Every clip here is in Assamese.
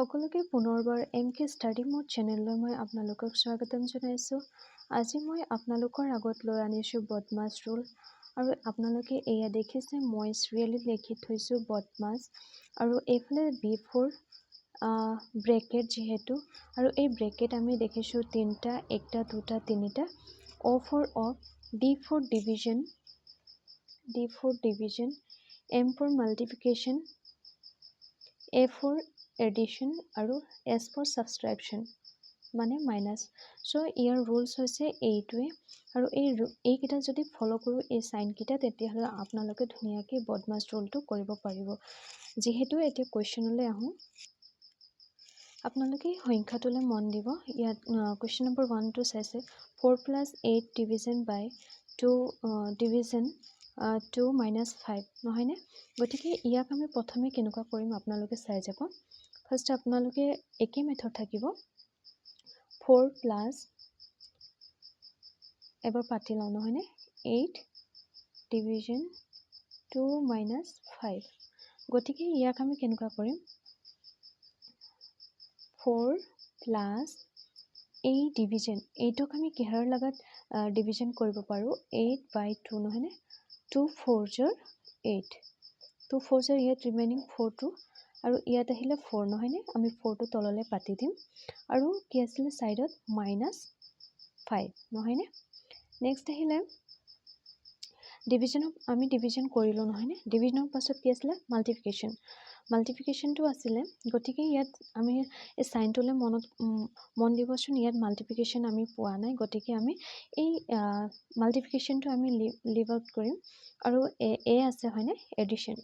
সকলোকে পুনৰবাৰ MK ষ্টাডি মোড চেনেললৈ মই আপোনালোকক স্বাগতম জনাইছোঁ। আজি মই আপোনালোকৰ আগত লৈ আনিছোঁ বদমাছ ৰুল। আৰু আপোনালোকে এয়া দেখিছে মই চিৰিয়েলি লিখি থৈছোঁ বদমাছ, আৰু এইফালে B4 ব্ৰেকেট যিহেতু, আৰু এই ব্ৰেকেট আমি দেখিছোঁ তিনিটা, একটা, দুটা, তিনিটা। O for off, D for division, M for multiplication, A for addition, আৰু S for subtraction মানে মাইনাছ। চ' ইয়াৰ ৰুলছ হৈছে এইটোৱে, আৰু এইকেইটা যদি ফ'ল' কৰোঁ এই চাইনকেইটা, তেতিয়াহ'লে আপোনালোকে ধুনীয়াকৈ বদমাছ ৰুলটো কৰিব পাৰিব। যিহেতু এতিয়া কুৱেশ্যনলৈ আহোঁ, আপোনালোকে সংখ্যাটোলৈ মন দিব। ইয়াত কুৱেশ্যন নম্বৰ 1টো চাইছে 4 + 8 ডিভিজন বাই 2 ডিভিজন 2 - 5 নহয়নে? গতিকে ইয়াক আমি প্ৰথমে কেনেকুৱা কৰিম আপোনালোকে চাই যাব। ফাৰ্ষ্ট আপোনালোকে একেই মেথড থাকিব। 4 প্লাছ, এবাৰ পাতি লওঁ নহয়নে, 8 ডিভিজন 2 - 5। গতিকে ইয়াক আমি কেনেকুৱা কৰিম, 4 প্লাছ এই ডিভিজন, এইটোক আমি কিহৰ লগত ডিভিজন কৰিব পাৰোঁ, 8/2 নহয়নে, 2 4s 8, 2 4s ইয়াত ৰিমেইনিং 4টো, আৰু ইয়াত আহিলে 4 নহয়নে, আমি 4টো তললৈ পাতি দিম, আৰু কি আছিলে ছাইডত -5 নহয়নে। নেক্সট আহিলে ডিভিজনক আমি ডিভিজন কৰিলোঁ নহয়নে, ডিভিজনৰ পাছত কি আছিলে মাল্টিপ্লিকেশ্যনটো আছিলে। গতিকে ইয়াত আমি এই চাইনটোলৈ মন দিবচোন, ইয়াত মাল্টিপ্লিকেশ্যন আমি পোৱা নাই, গতিকে আমি এই মাল্টিপ্লিকেশ্যনটো আমি লিভ আউট কৰিম, আৰু এ আছে হয়নে,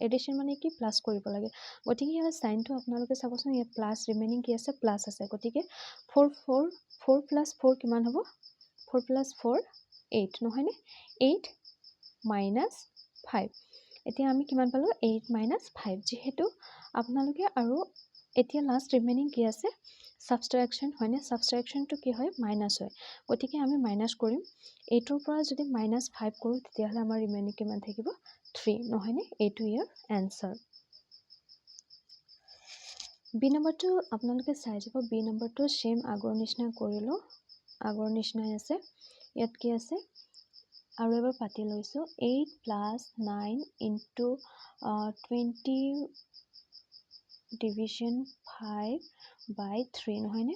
এডিশ্যন মানে কি, প্লাছ কৰিব লাগে। গতিকে ইয়াৰ চাইনটো আপোনালোকে চাবচোন, ইয়াত প্লাছ ৰিমেইনিং কি আছে, প্লাছ আছে। গতিকে 4 + 4 কিমান হ'ব, 4 + 4 8 নহয়নে, 8 - 5। এতিয়া আমি কিমান পালোঁ, 8 - 5। যিহেতু আপোনালোকে, আৰু এতিয়া লাষ্ট ৰিমেইনিং কি আছে, ছাবষ্ট্ৰেকশ্যন হয়নে, ছাবষ্ট্ৰেকশ্যনটো কি হয়, মাইনাছ হয়। গতিকে আমি মাইনাছ কৰিম, এইটোৰ পৰা যদি -5 কৰোঁ, তেতিয়াহ'লে আমাৰ ৰিমেইনিং কিমান থাকিব, 3 নহয়নে। এইটো ইয়াৰ এনচাৰ। বি নম্বৰটো আপোনালোকে চাই যাব। বি নম্বৰটো ছেম আগৰ নিচিনা কৰিলোঁ, আগৰ নিচিনাই আছে। ইয়াত কি আছে, আৰু এবাৰ পাতি লৈছোঁ, 8 + 9 × 20 ডিভিজন 5/3 নহয়নে।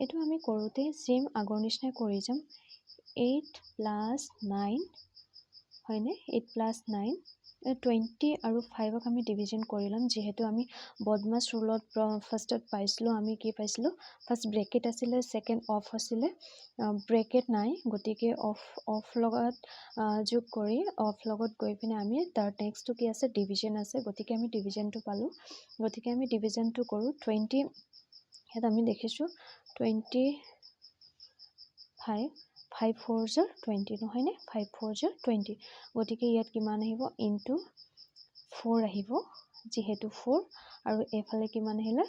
এইটো আমি কৰোঁতে ছেম আগৰ নিচিনাই কৰি যাম। 8 + 9 হয়নে, 8 + 9 20 আৰু 5ক আমি ডিভিজন কৰি ল'ম। যিহেতু আমি বদমাছ ৰুলত ফাৰ্ষ্টত পাইছিলোঁ, আমি কি পাইছিলোঁ, ফাৰ্ষ্ট ব্ৰেকেট আছিলে, ছেকেণ্ড অফ আছিলে, ব্ৰেকেট নাই, গতিকে অফ লগত যোগ কৰি, অফ লগত গৈ পিনে আমি তাৰ নেক্সটটো কি আছে, ডিভিজন আছে। গতিকে আমি ডিভিজনটো পালোঁ, গতিকে আমি ডিভিজনটো কৰোঁ। 20 ইয়াত আমি দেখিছোঁ 25, 5 4s 20 নহয়নে, 5 4s 20। গতিকে ইয়াত কিমান আহিব, ইনটু 4 আহিব, যিহেতু 4, আৰু এইফালে কিমান আহিলে,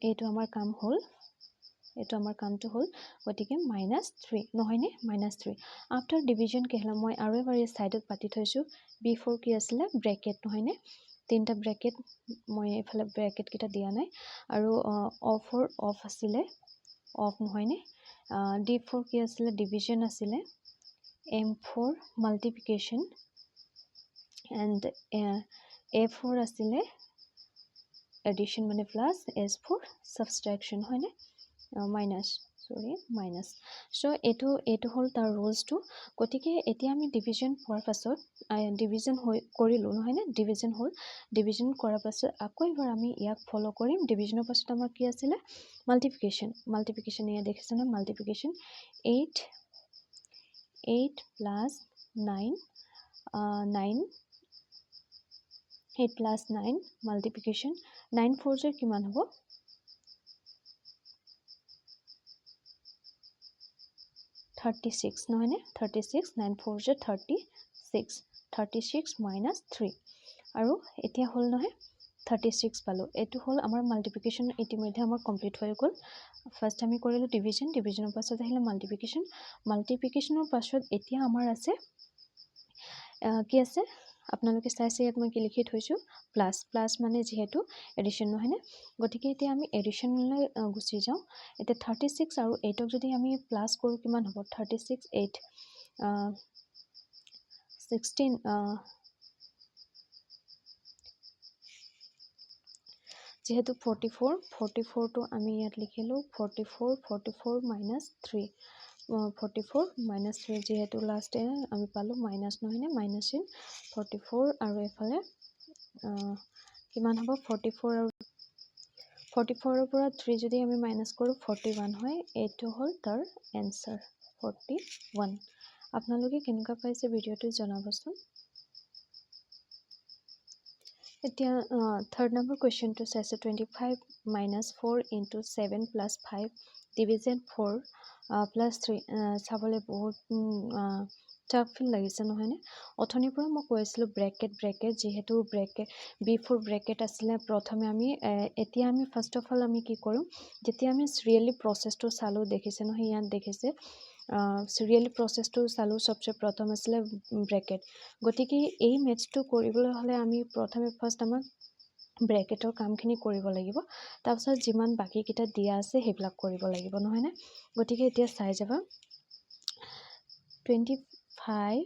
এইটো আমাৰ কাম হ'ল, এইটো আমাৰ কামটো হ'ল। গতিকে -3 নহয়নে, -3। আফটাৰ ডিভিজন কি হ'লে, মই আৰু এবাৰ এই ছাইডত পাতি থৈছোঁ। B4 কি আছিলে, ব্ৰেকেট নহয়নে, তিনিটা ব্ৰেকেট, মই এইফালে ব্ৰেকেটকেইটা দিয়া নাই, আৰু অফ আছিলে, অফ নহয়নে। D4 কি আছিলে, ডিভিজন আছিলে। M4 মাল্টিপ্লিকেশ্যন, এণ্ড A4 আছিলে এডিশ্যন মানে প্লাছ, S4 ছাবষ্ট্ৰেকশ্যন হয়নে, মাইনাছ। চ' এইটো হ'ল তাৰ ৰুলছটো। গতিকে এতিয়া আমি ডিভিজন পোৱাৰ পাছত, ডিভিজন কৰিলোঁ নহয়নে, ডিভিজন হ'ল, ডিভিজন কৰাৰ পাছত আকৌ এবাৰ আমি ইয়াক ফ'ল' কৰিম। ডিভিজনৰ পাছত আমাৰ কি আছিলে, মাল্টিপ্লিকেশ্যন ইয়াত দেখিছে নহয়, মাল্টিপ্লিকেশ্যন 8 + 9 8 + 9 মাল্টিপ্লিকেশ্যন 9 4s কিমান হ'ব, 36 নহয়নে, 36, 9 4s 36, 36 - 3, আৰু এতিয়া হ'ল নহয় 36 পালোঁ। এইটো হ'ল আমাৰ মাল্টিপ্লিকেশ্যন, ইতিমধ্যে আমাৰ কমপ্লিট হৈ গ'ল। ফাৰ্ষ্ট আমি কৰিলোঁ ডিভিজনৰ পাছত আহিলে মাল্টিপ্লিকেশ্যনৰ পাছত এতিয়া আমাৰ আছে কি আছে, আপোনালোকে চাইছে ইয়াত মই কি লিখি থৈছোঁ প্লাছ প্লাছ মানে যিহেতু এডিশ্যন নহয়নে গতিকে এতিয়া আমি এডিশ্যনলৈ গুচি যাওঁ এতিয়া 36 আৰু 8ক যদি আমি প্লাছ কৰোঁ কিমান হ'ব 36 8 16 যেহেতু 44 টো আমি ইয়াত লিখিলোঁ 44 মাইনাছ 3 44 মাইনাছ 3 যেহেতু লাষ্ট আমি পালোঁ মাইনাছ নহয়নে মাইনাছ ইন 44 আৰু এফালে কিমান হ'ব 44 আৰু 44ৰ পৰা 3 যদি আমি মাইনাছ কৰোঁ 41 হয় এইটো হ'ল তাৰ এনচাৰ 41 আপোনালোকে কেনেকুৱা পাইছে ভিডিঅ'টো জনাবচোন এতিয়া থাৰ্ড নম্বৰ কুৱেশ্যনটো চাইছে 25 minus 4 into 7 plus 5 division 4 plus 3 চাবলৈ বহুত টাফ ফিল লাগিছে নহয়নে অথনিৰ পৰা মই কৈ আছিলোঁ ব্ৰেকেট যিহেতু বিফোৰ ব্ৰেকেট আছিলে প্ৰথমে আমি এতিয়া আমি ফাৰ্ষ্ট অফ অল আমি কি কৰোঁ যেতিয়া আমি চিৰিয়েলি প্ৰচেছটো চালোঁ দেখিছে নহয় ইয়াত দেখিছে চিৰিয়েলি প্ৰচেছটো চালোঁ সবচে প্ৰথম আছিলে ব্ৰেকেট গতিকে এই মেথছটো কৰিবলৈ হ'লে আমি প্ৰথমে ফাৰ্ষ্ট আমাক ব্ৰেকেটৰ কামখিনি কৰিব লাগিব তাৰপিছত যিমান বাকীকেইটা দিয়া আছে সেইবিলাক কৰিব লাগিব নহয়নে গতিকে এতিয়া চাই যাবা 25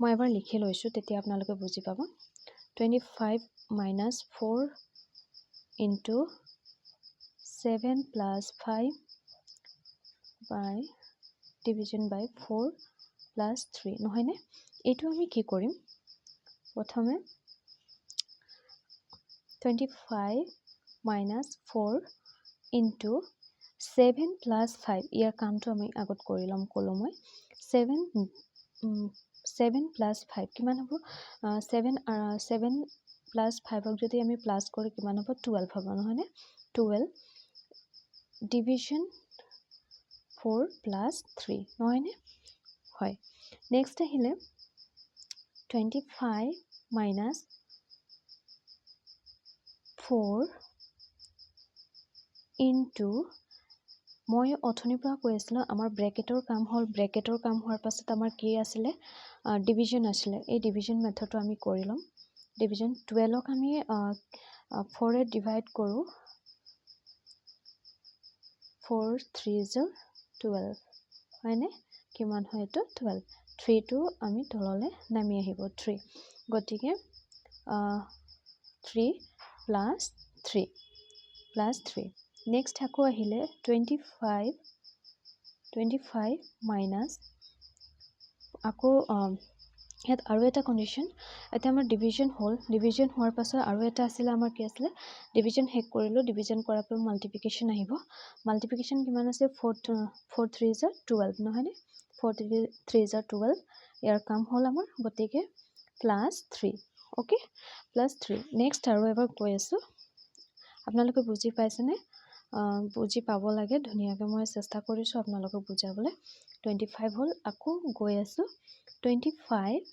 মই এবাৰ লিখি লৈছোঁ তেতিয়া আপোনালোকে বুজি পাব 25 মাইনাছ 4 ইনটু 7 প্লাছ 5 বাই ডিভিজন বাই 4 প্লাছ 3 নহয়নে এইটো আমি কি কৰিম প্ৰথমে 25 মাইনাছ 4 ইনটু 7 প্লাছ 5 ইয়াৰ কামটো আমি আগত কৰি ল'ম ক'লোঁ মই 7 প্লাছ 5 কিমান হ'ব 7 প্লাছ 5ক যদি আমি প্লাছ কৰোঁ কিমান হ'ব 12 হ'ব নহয়নে 12 ডিভিজন 4 প্লাছ 3 নহয়নে হয় নেক্সট আহিলে 25 মাইনাছ 4 ইনটু মই অথনিৰ পৰা কৈ আছিলোঁ আমাৰ ব্ৰেকেটৰ কাম হ'ল ব্ৰেকেটৰ কাম হোৱাৰ পাছত আমাৰ কি আছিলে ডিভিজন আছিলে এই ডিভিজন মেথডটো আমি কৰি ল'ম ডিভিজন 12ক আমি 4 ডিভাইড কৰোঁ 4 3 12 হয়নে কিমান হয় এইটো 12 3টো আমি তললৈ নামি আহিব 3 গতিকে 3 প্লাছ 3 নেক্সট আকৌ আহিলে 25 মাইনাছ আকৌ ইয়াত আৰু এটা কণ্ডিশ্যন এতিয়া আমাৰ ডিভিজন হ'ল ডিভিজন হোৱাৰ পাছত আৰু এটা আছিলে আমাৰ কি আছিলে ডিভিজন শেষ কৰিলোঁ ডিভিজন কৰাৰ পৰা মাল্টিপ্লিকেশ্যন আহিব মাল্টিপ্লিকেশ্যন কিমান আছে 4 3 12 নহয়নে 4 3 12 ইয়াৰ কাম হ'ল আমাৰ গতিকে প্লাছ 3 অ'কে প্লাছ 3 নেক্সট আৰু এবাৰ কৈ আছোঁ আপোনালোকে বুজি পাইছেনে বুজি পাব লাগে ধুনীয়াকৈ মই চেষ্টা কৰিছোঁ আপোনালোকক বুজাবলৈ 25 হ'ল আকৌ গৈ আছোঁ 25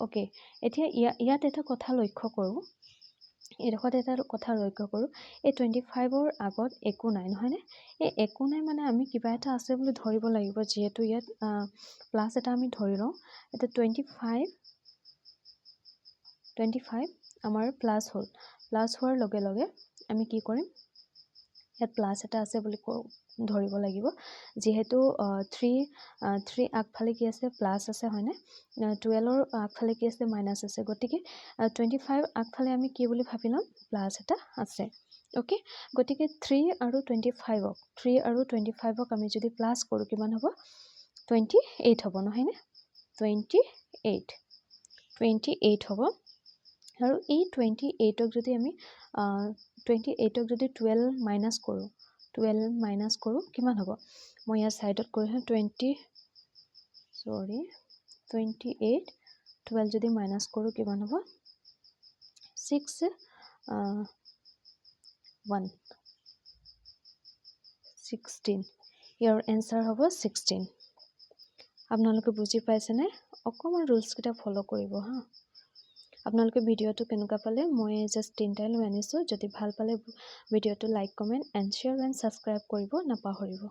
অ'কে এতিয়া ইয়াত এটা কথা লক্ষ্য কৰোঁ এইডোখৰত এটা কথা লক্ষ্য কৰোঁ এই 25ৰ আগত একো নাই নহয়নে এই একো নাই মানে আমি কিবা এটা আছে বুলি ধৰিব লাগিব যিহেতু ইয়াত প্লাছ এটা আমি ধৰি লওঁ এতিয়া 25 আমাৰ প্লাছ হ'ল প্লাছ হোৱাৰ লগে লগে আমি কি কৰিম ইয়াত প্লাছ এটা আছে বুলি ধৰিব লাগিব যিহেতু 3 আগফালে কি আছে প্লাছ আছে হয়নে 12ৰ আগফালে কি আছে মাইনাছ আছে গতিকে 25 আগফালে আমি কি বুলি ভাবি ল'ম প্লাছ এটা আছে অ'কে গতিকে 3 আৰু 25ক আমি যদি প্লাছ কৰোঁ কিমান হ'ব 28 হ'ব নহয়নে 28 হ'ব আৰু এই 28ক যদি আমি 28ক যদি 12 মাইনাছ কৰোঁ কিমান হ'ব মই ইয়াৰ ছাইডত কৰিছোঁ 28 12 যদি মাইনাছ কৰোঁ কিমান হ'ব 16 ইয়াৰ এনচাৰ হ'ব 16 আপোনালোকে বুজি পাইছেনে অকণমান ৰুলছকেইটা ফ'ল' কৰিব হা আপোনালোকে ভিডিঅ'টো কেনেকুৱা পালে মই জাষ্ট 3টাই লৈ আনিছোঁ যদি ভাল পালে ভিডিঅ'টো like comment and share and subscribe কৰিব নাপাহৰিব